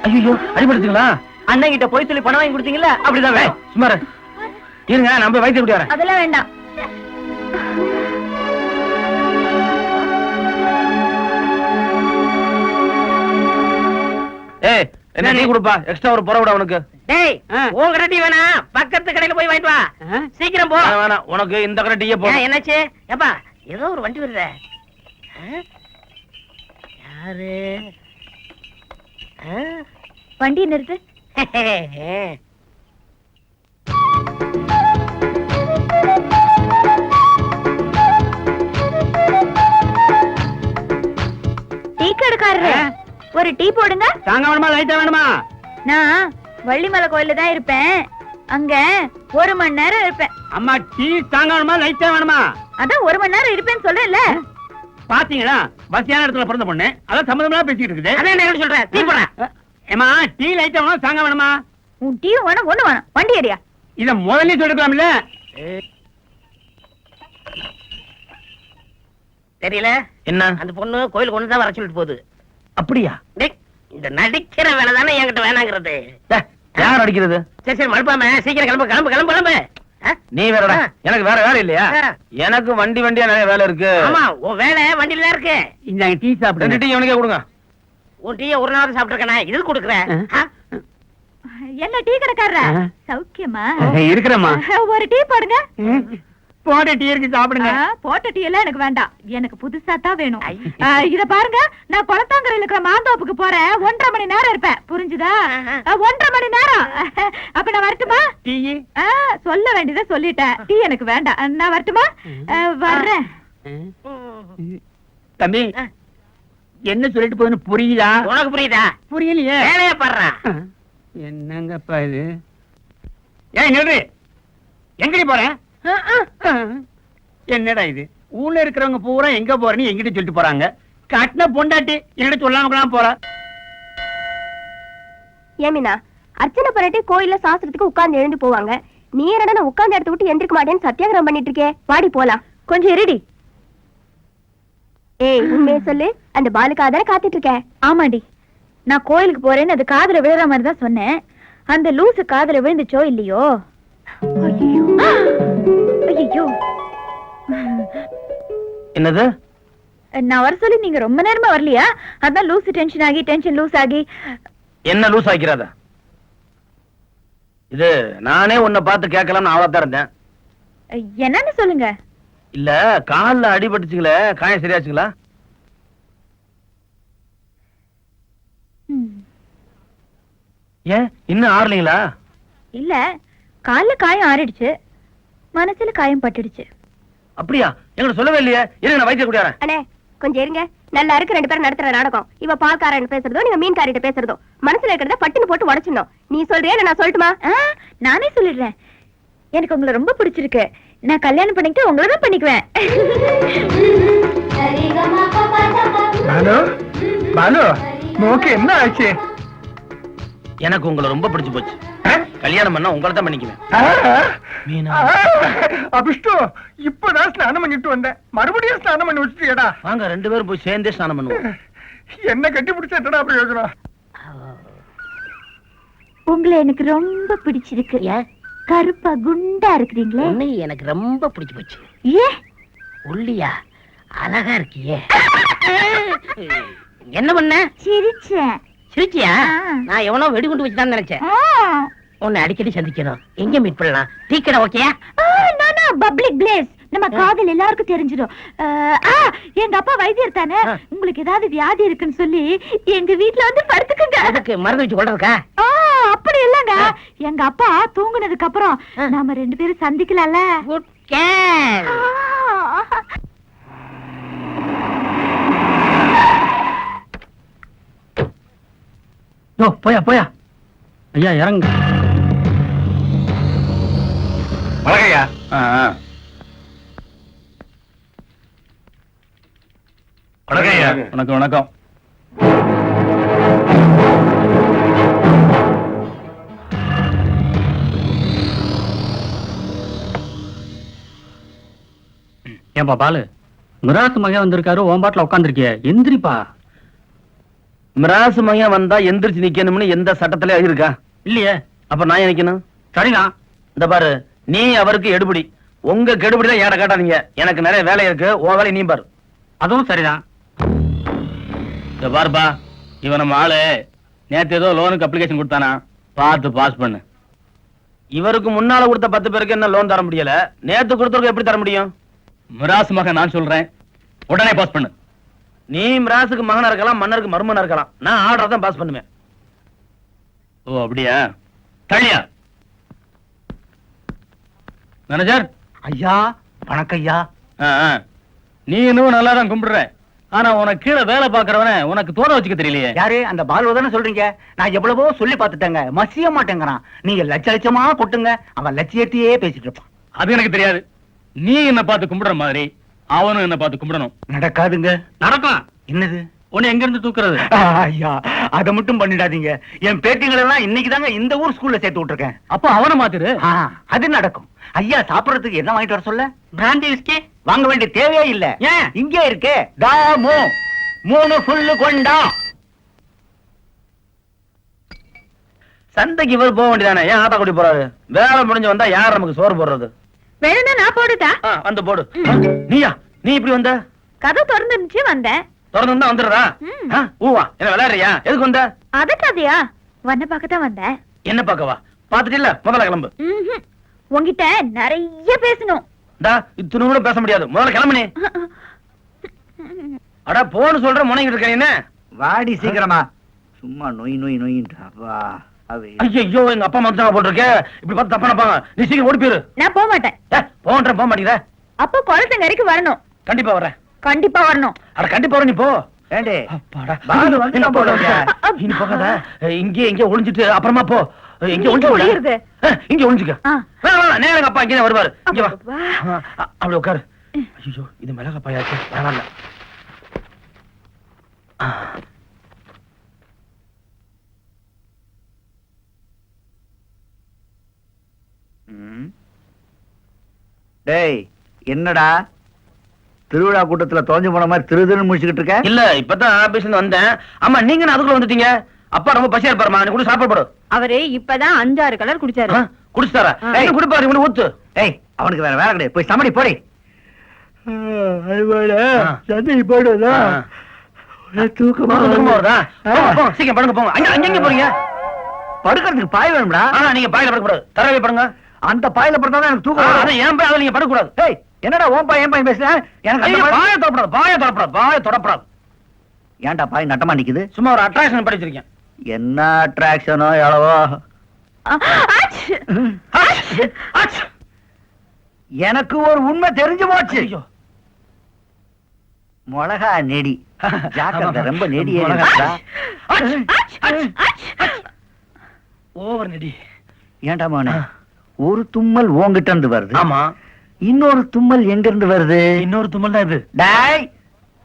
ஐயோ அடிபடுத்துங்களா? அண்ணன் கிட்ட போய் சொல்லி பணம் வாங்கி கொடுத்தீங்களா? அப்படிதான். சும்மா இருங்க, நம்ம வைத்தியம் கூட்டி வரேன். அதெல்லாம் வேண்டாம். ஏய், என்ன டீ கொடுப்பா, எக்ஸ்ட்ரா ஒரு புறவிட உனக்கு. டேய், உன் கடை டீ வேணா, பக்கத்து கடையில போய் வாங்கிட்டு வா. சீக்கிரம் போ. வேணாம், உனக்கு இந்த கடை டீயே போ. என்னாச்சு? ஏப்பா, ஏதோ ஒரு வண்டி வருதே. யாரு? வண்டி நிறுத்து. டீ கடைக்காரரு, ஒரு டீ போடுங்க. தாங்க வேணுமா லைட்டா வேணுமா? நான் வள்ளிமலை கோயில்ல தான் இருப்பேன். அங்க 1 மணி நேரம் இருப்பேன். அம்மா டீ தாங்க வேணுமா லைட்டா வேணுமா? அதான் 1 மணி நேரம் இருப்பேன்னு சொல்றேன்ல. பாத்தீங்களா, பசியான இடத்துல பிறந்த பொண்ணு அதான் சம்மதமா பேசிட்டு இருக்குது. அதான் என்ன சொல்றேன், டீ போடுறேன். ஏமா டீ லைட்டா வேணுமா தாங்க வேணுமா? உன் டீ வேணும், ஒண்ணு வேணும். வண்டி ஏரியா. இத முதல்ல சொல்லிருக்கலாம்ல. தெரியல என்ன? அந்த பொண்ணு கோயிலுக்கு ஒண்ணுதான் வர சொல்லிட்டு போகுது. அப்படியா? இந்த நடிக்கிற வேலை தானே என்கிட்ட வேணாங்கிறது. யார் அடிக்கிறது? சரி சரி மழுப்பாம சீக்கிரம் கிளம்பு கிளம்பு கிளம்பு கிளம்பு. நீ வேறடா, எனக்கு வேற வேலை இல்லையா? எனக்கு வண்டியா நிறைய வேலை இருக்கு. ஆமா, உன் வேலை வண்டியில தான் இருக்கு. இந்த டீ சாப்பிடு. 2 டீ அவனுக்கே கொடுங்க. உன் டீயை ஒரு நாள் சாப்பிட்டுருக்கேன், இது கொடுக்குறேன். என்ன டீ கடைக்காரரா? சௌக்கியமா இருக்கிறேம்மா. ஒரு டீ போடுங்க. போட்ட டீ இருக்கு, சாப்பிடுங்க. போட்ட டீ எல்லாம் எனக்கு வேண்டாம், எனக்கு புதுசா தான் வேணும். இத பாருங்க, நான் குளத்தாங்கரையில இருக்கிற மாந்தோப்புக்கு போறேன். 1.5 மணி நேரம் இருப்பேன், புரிஞ்சுதா? 1.5 மணி நேரம். அப்ப நான் வரட்டுமா? டீ சொல்ல வேண்டியதை சொல்லிட்டேன். டீ எனக்கு வேண்டாம், நான் வரட்டுமா? வர்றேன். தம்பி, என்ன சொல்லிட்டு போகுதுன்னு புரியுதா? உனக்கு புரியுதா? புரியலையே. வேலையா பாடுறேன். என்னங்கப்பா இது? ஏய் நில்லு, எங்கடி போற? என்னடா இது? ஊர்ல இருக்கிறவங்க பூரா எங்க போறேன்னு எங்கிட்ட சொல்லிட்டு போறாங்க. கட்டின பொண்டாட்டி என்கிட்ட சொல்லாம போற. ஏமினா, அர்ச்சனை பண்ணிட்டு கோயில்ல சாஸ்திரத்துக்கு உட்கார்ந்து எழுந்து போவாங்க. நீ என்னடா உட்கார்ந்து இடத்த விட்டு எந்திரிக்க மாட்டேன்னு சத்தியாகிரகம் பண்ணிட்டு இருக்கே. வாடி போலாம். கொஞ்சம் இருடி. ஏய், உண்மையை சொல்லு, அந்த பாலுக்காக தானே காத்துட்டு இருக்க? ஆமாண்டி, நான் கோயிலுக்கு போறேன்னு அது காதுல விழுற மாதிரி தான் சொன்னேன். அந்த லூசு காதுல விழுந்துச்சோ இல்லையோ? ஐயோ, என்னது? நான் வர சொல்லி நீங்க ரொம்ப நேரமா வரலையா? அதான் லூசு டென்ஷன் லூஸ் ஆகி. என்ன லூஸ் ஆக்கிறாத? இது நானே உன்னை பார்த்து கேட்கலாம்னு ஆவலா இருந்தேன். என்னன்னு சொல்லுங்க. இல்ல, கால்ல அடிபட்டுச்சுங்களே, காயம் சரியாச்சுங்களா? ஏன் இன்னும் ஆறலீங்களா? இல்ல, கால்ல காயம் ஆறிடுச்சு, மனசுல காயம் பட்டுடுச்சு. அப்படியா? எங்களுக்கு சொல்லவே இல்லையே. இருங்க, நான் வைத்திய கூட்டியாரேன். அண்ணே கொஞ்சம் இருங்க. நல்லா இருக்கு 2 பேரும் நடத்துற நாடகம். இவ பால்காரன் பேசுறதோ நீங்க மீன்காரிட்ட பேசுறதோ மனசுல இருக்கிறத பட்டுன்னு போட்டு உடைச்சிடணும். நீ சொல்றியா நான் சொல்லட்டுமா? நானே சொல்லிடுறேன். எனக்கு உங்களை ரொம்ப பிடிச்சிருக்கு. நான் கல்யாணம் பண்ணிக்கிட்டு உங்களை தான் பண்ணிக்குவேன். என்ன ஆச்சு? எனக்கு உங்களை ரொம்ப பிடிச்சு போச்சு. கல்யாணம் பண்ணா உங்களை தான் பண்ணிக்குவேன். அபிஷ்டு, இப்பதான் ஸ்நானம் பண்ணிட்டு வந்தேன். மறுபடியும் ஸ்நானம் பண்ணி வச்சுட்டியடா. வாங்க 2 பேரும் போய் சேர்ந்தே ஸ்நானம் பண்ணுவோம். என்ன கட்டி பிடிச்சா பிரயோஜனம்? உங்களை எனக்கு ரொம்ப பிடிச்சிருக்கு. கருப்பா குண்டா இருக்கிறீங்களே, எனக்கு ரொம்ப பிடிச்சு போச்சு. ஏ ஒல்லியா அழகா இருக்கியே. என்ன பண்ண? சிரிச்சேன். சிரிச்சியா? நான் எவனோ வெடிகுண்டு வச்சுதான் நினைச்சேன். உன்னை அடிக்கடி சந்திக்கணும். எங்க மீட் பண்ணலாம்? டீ கடை ஓகேயா? Public place. நம்ம காதல் எல்லாருக்கும் தெரிஞ்சிடும். எங்க அப்பா வைத்தியர் தானே, உங்களுக்கு ஏதாவது வியாதி இருக்குன்னு சொல்லி எங்க வீட்டுல வந்து படுத்துக்குங்க. அதுக்கு மருந்து வச்சு கொள்றதுக்கா? அப்படி இல்லங்க, எங்க அப்பா தூங்குனதுக்கு அப்புறம் நாம 2 பேரும் சந்திக்கலாம்ல. Good care. போயா போயா. ஐயா இறங்க. வணக்கம்யா. வணக்கம்யா. வணக்கம் வணக்கம். ஏன்பா பாலு, மிராசு மகன் வந்திருக்காரு, ஓம்பாட்டில் உட்காந்துருக்கிய, எந்திரிப்பா. மிராசு மையம் வந்தா எந்திரிச்சு நிக்கணும்னு எந்த சட்டத்திலே இருக்கா? இல்லையே. அப்ப நான் ஏன் நிக்கணும்? சரிதான். இந்த பாரு, நீ அவருக்கு எடுபடி. உங்க கெடுபடிதான் ஏட காட்டாதீங்க. எனக்கு நிறைய வேலை இருக்கு. உன் வேலை நீ பாரு. அதுவும் சரிதான். இந்த பாருப்பா, இவன் நம்ம ஆளு நேத்து ஏதோ லோனுக்கு அப்ளிகேஷன் கொடுத்தானா, பார்த்து பாஸ் பண்ணு. இவருக்கு முன்னால கொடுத்த 10 பேருக்கு என்ன லோன் தர முடியல, நேத்து கொடுத்தவருக்கு எப்படி தர முடியும்? மிராசு மகன் நான் சொல்றேன், உடனே பாஸ் பண்ணு. நீ மிராசுக்கு மகனா இருக்கலாம், மன்னருக்கு மருமனா இருக்கலாம். நான் ஆர்டர் தான் பாஸ் பண்ணுவேன். ஓ அப்படியா? தள்ளியா மேனேஜர்? ஐயா வணக்கம் ஐயா. நீ இன்னும் நல்லா தான் கும்பிடுற. ஆனா உனக்கு கீழே வேலை பாக்குறவன உனக்கு தோண வச்சுக்க தெரியலையே. யாரு? அந்த பாலுவ தானே சொல்றீங்க? நான் எவ்வளவோ சொல்லி பார்த்துட்டேங்க, மசிய மாட்டேங்கிறான். நீங்க லட்ச லட்சமா கொட்டுங்க, அவன் லட்சியத்தையே பேசிட்டு இருப்பான். அது எனக்கு தெரியாது. நீ என்ன பார்த்து கும்பிடுற மாதிரி அவனும் என்ன பார்த்து கும்பிடணும். நடக்காதுங்க. நடக்கும். என்னது? உன்னை எங்க இருந்து தூக்குறது? ஐயா அத மட்டும் பண்ணிடாதீங்க. என் பேட்டிங்களை எல்லாம் இன்னைக்கு தாங்க இந்த ஊர் ஸ்கூல்ல சேர்த்து விட்டுருக்கேன். அப்ப அவனை மாத்திரு. அது நடக்கும். ஐயா சாப்பிடறதுக்கு என்ன வாங்கிட்டு வர சொல்ல? பிராண்டி விஸ்கி வாங்க வேண்டிய தேவையே இல்ல. ஏன்? இங்கே இருக்கே தாமு 3 ஃபுல்லு கொண்டா. சந்தைக்கு இவர் போக வேண்டியதானே, ஏன் ஆட்டா கூட்டி போறாரு? வேலை முடிஞ்சு வந்தா யார் நமக்கு சோறு போடுறது? வேணும்னா நான் போடுதா? வந்து போடு. நீயா? நீ இப்படி வந்த? கதை திறந்துருந்துச்சு வந்தேன். திறந்து வந்துடுறா. ஊவா என்ன விளையாடுறியா? எதுக்கு வந்த? அத கதையா? வண்ண பார்க்கத்தான் வந்தேன். என்ன பாக்கவா? பாத்துட்டு இல்ல, முதல்ல கிளம்பு. உங்ககிட்ட நிறைய பேசணும். இத்தனை கூட பேச முடியாது, முதல்ல கிளம்பு. அடா போன்னு சொல்ற முனைகிட்டு இருக்க. என்ன வாடி சீக்கிரமா. சும்மா நொய் நொய் நொய்ன்றா. ஐயோ எங்க அப்பா அம்மா போட்டிருக்க. இப்படி பார்த்து தப்பா நினைப்பாங்க. நீ சீக்கிரம் ஓடி போயிரு. நான் போக மாட்டேன். போக மாட்டேங்கிற. அப்ப குளத்தங்கரைக்கு வரணும். கண்டிப்பா வரேன். கண்டிப்பா வரணும். அட கண்டிப்பா வர. நீ போ. ஏண்டே அப்பாடா, பாலு வந்து என்ன போடுங்க? இனி போகாத. இங்கே ஒளிஞ்சிட்டு அப்புறமா போ. இங்க ஒளிஞ்சிருது. இங்க ஒளிஞ்சுக்க. நேரங்க அப்பா இங்கே வருவாரு. இங்க வா. அப்படி உட்காரு. ஐயோ இது மிளகா பாயாச்சு. பரவாயில்ல. டேய் என்னடா திருவிழா கூட்டத்துல தொலைஞ்சு போன மாதிரி திருதுன்னு முடிச்சுக்கிட்டு இருக்க? இல்ல இப்பதான் ஆபீஸ்ல வந்தேன். ஆமா நீங்க அதுக்குள்ள வந்துட்டீங்க. அப்பா ரொம்ப பசியா இருப்பாருமா, நீ கூட சாப்பிட. அவரு இப்பதான் 5-6 கலர் குடிச்சாரு. குடிச்சாரா? குடிப்பாரு. இவனு ஊத்து. ஏய் அவனுக்கு வேற வேலை கிடையாது, போய் சமடி போடி. சந்தை போடுதா தூக்கமா வருதா? சீக்கிரம் படுங்க போங்க. அங்க போறீங்க? படுக்கிறதுக்கு பாய் வேணும்டா. நீங்க பாயில படக்கூடாது, தரவே படுங்க. அந்த பாயில படுத்தாதான் எனக்கு தூக்கம். அதான் ஏன் பாய், அதுல நீங்க படக்கூடாது. ஏய் என்னடா ஓன் பாய் ஏன் பாய் பேசுற? எனக்கு பாய தொடப்படாது, பாய தொடப்படாது. ஏன்டா பாய் நட்டமா நிக்குது? சும்மா ஒரு அட்ராக்ஷன் படிச்சிருக்கேன். என்ன அட்ராக்ஷனோ எவ்வளவோ. எனக்கு ஒரு உண்மை தெரிஞ்சு போச்சு. மிளகா நெடி ஜாக்கிரதை, ரொம்ப நெடி. ஓவர் நெடி. ஏன்டா மோனே, ஒரு தும்மல் உன்கிட்ட இருந்து வருது. ஆமா. இன்னொரு தும்மல் எங்க இருந்து வருது? இன்னொரு தும்மல் தான் இது. டேய்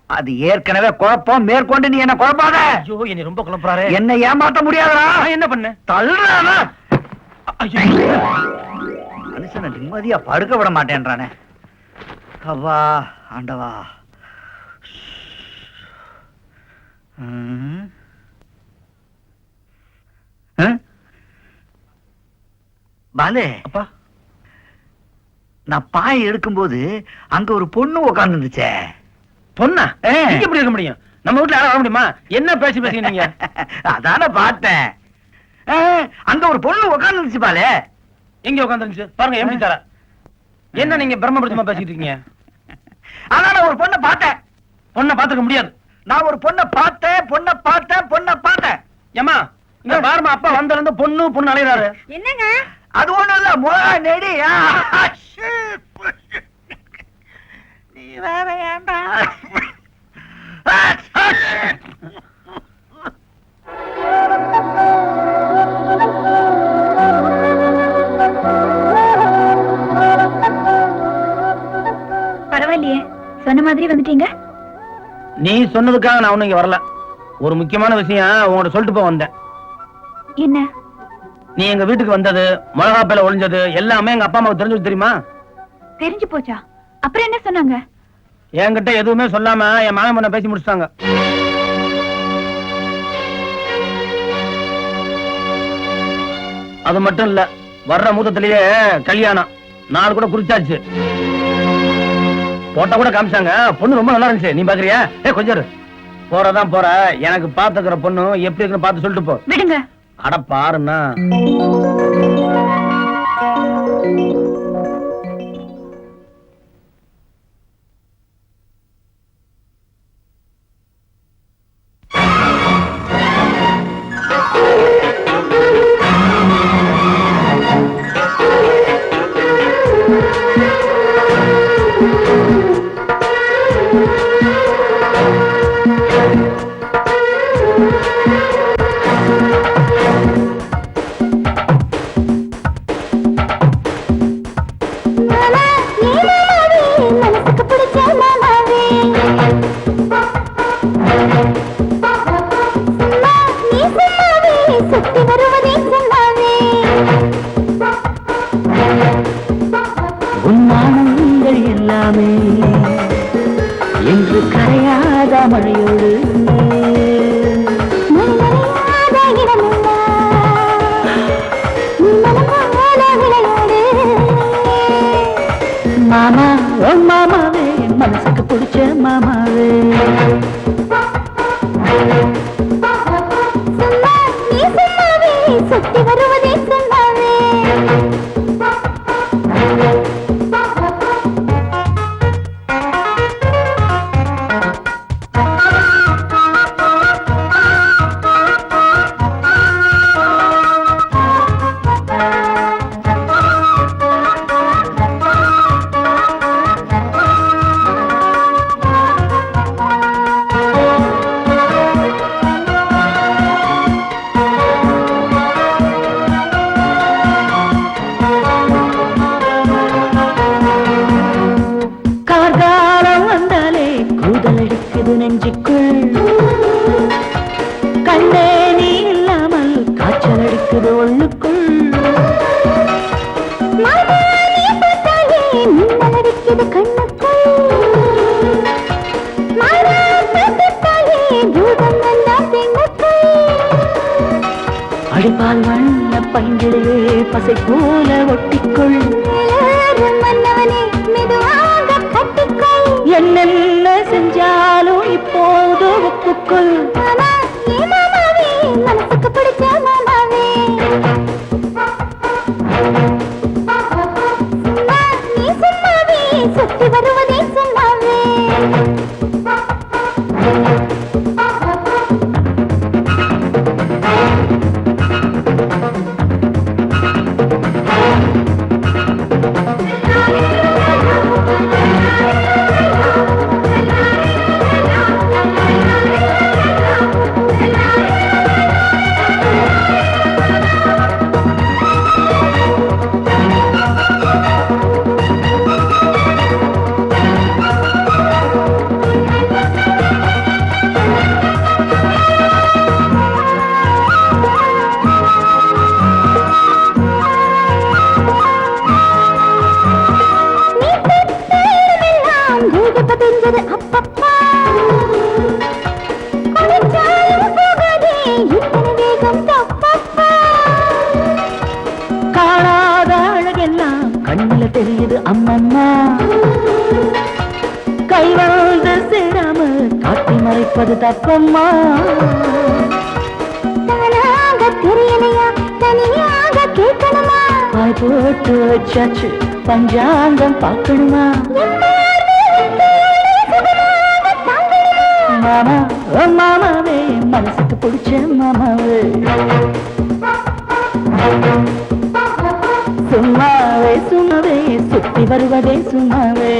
அது ஏற்கனவே குழப்பம், மேற்கொண்டு நீ என்ன குழப்பாத. ஐயோ என்னை ரொம்ப குழப்பறாரே. என்ன ஏமாத்த முடியாதடா. என்ன பண்ண? தள்ளுறானா? மனுஷனை நிம்மதியா படுக்க விட மாட்டேன்றானே. அவ்வா ஆண்டவா. பாலே அப்பா, நான் பாய் எடுக்கும்போது அங்க ஒரு பொண்ணு உட்கார்ந்து இருந்துச்சே. பொண்ணா? நீங்க எப்படி இருக்க முடியும்? நம்ம வீட்டுல யாரும் வர முடியுமா? என்ன பேசி நீங்க? அதான பார்த்தேன். அங்க ஒரு பொண்ணு உட்கார்ந்து இருந்துச்சு பாலே. எங்க உட்காந்துருந்துச்சு பாருங்க. எப்படி தர என்ன நீங்க பிரம்மபுரமா பேசிட்டு இருக்கீங்க? ஆனா நான் ஒரு பொண்ணை பார்த்தேன். பொண்ணை பாத்துக்க முடியாது. நான் ஒரு பொண்ணை பார்த்தேன். ஏமா இங்க பாருமா, அப்பா வந்ததுல இருந்து பொண்ணு அலையறாரு. என்னங்க? அது ஒண்ணும் இல்ல, மிளகா நெடி. நீ வேற ஏன்டா? பரவாயில்லையே, சொன்ன மாதிரி வந்துட்டீங்க. நீ சொன்னதுக்காக நான் ஒண்ணு இங்க வரல. ஒரு முக்கியமான விஷயம் உங்கள்ட்ட சொல்லிட்டு போக வந்தேன். என்ன? நீ எங்க வீட்டுக்கு வந்தது, மிளகா பையில ஒளிஞ்சது எல்லாமே எங்க அப்பா அம்மாவுக்கு தெரிஞ்சது தெரியுமா? தெரிஞ்சு போச்சா? அப்புறம் என்ன சொன்னாங்க? என்கிட்ட எதுவுமே சொல்லாம என் மகன் பொண்ண பேசி முடிச்சிட்டாங்க. அது மட்டும் இல்ல, வர்ற மூத்தத்திலேயே கல்யாணம். நாள் கூட குறிச்சாச்சு. போட்டோ கூட காமிச்சாங்க. பொண்ணு ரொம்ப நல்லா இருந்துச்சு. நீ பாக்குறியா? கொஞ்சம் இரு. போறதான் போற. எனக்கு பாத்துக்கிற பொண்ணு எப்படி இருக்குன்னு பார்த்து சொல்லிட்டு போ. விடுங்க. அட பாருன்னா. என்று கரையாத மழையோடு மாமா, ஓ மாமாவே, மனசுக்கு பிடிச்ச மாமாவே. சுத்தி வருவதே சொல்லாவே. நெஞ்சுக்குள் கண்ணே நீ இல்லாமல் காய்ச்சல் அடிக்குது உள்ளுக்குள். அடிக்குது கண்ணுக்குள். அடிப்பால் வண்ண பைங்கிலே பசை போல ஒட்டிக்குள். என்னென்ன செஞ்சாலும் இப்போது ஒப்புக்குள். மனசுக்கு பிடிச்ச மாமாவே. நீ சொன்னாவே சுத்தி வருவதே சொன்னாவே. காணாத அழகெல்லாம் கண்ணில தெரியுது அம்மம்மா. கை வந்து சேராம காட்டி மறைப்பது தப்பம்மா. தெரியலையா தனியாக கேட்கணுமா? வாய் போட்டு வச்சாச்சு பஞ்சாங்கம் பார்க்கணுமா? மாமா, ஓ மாமாவே, மனசுக்கு பிடிச்ச மாமாவே. சும்மாவே சும்மாவே சுத்தி வருவதே சும்மாவே.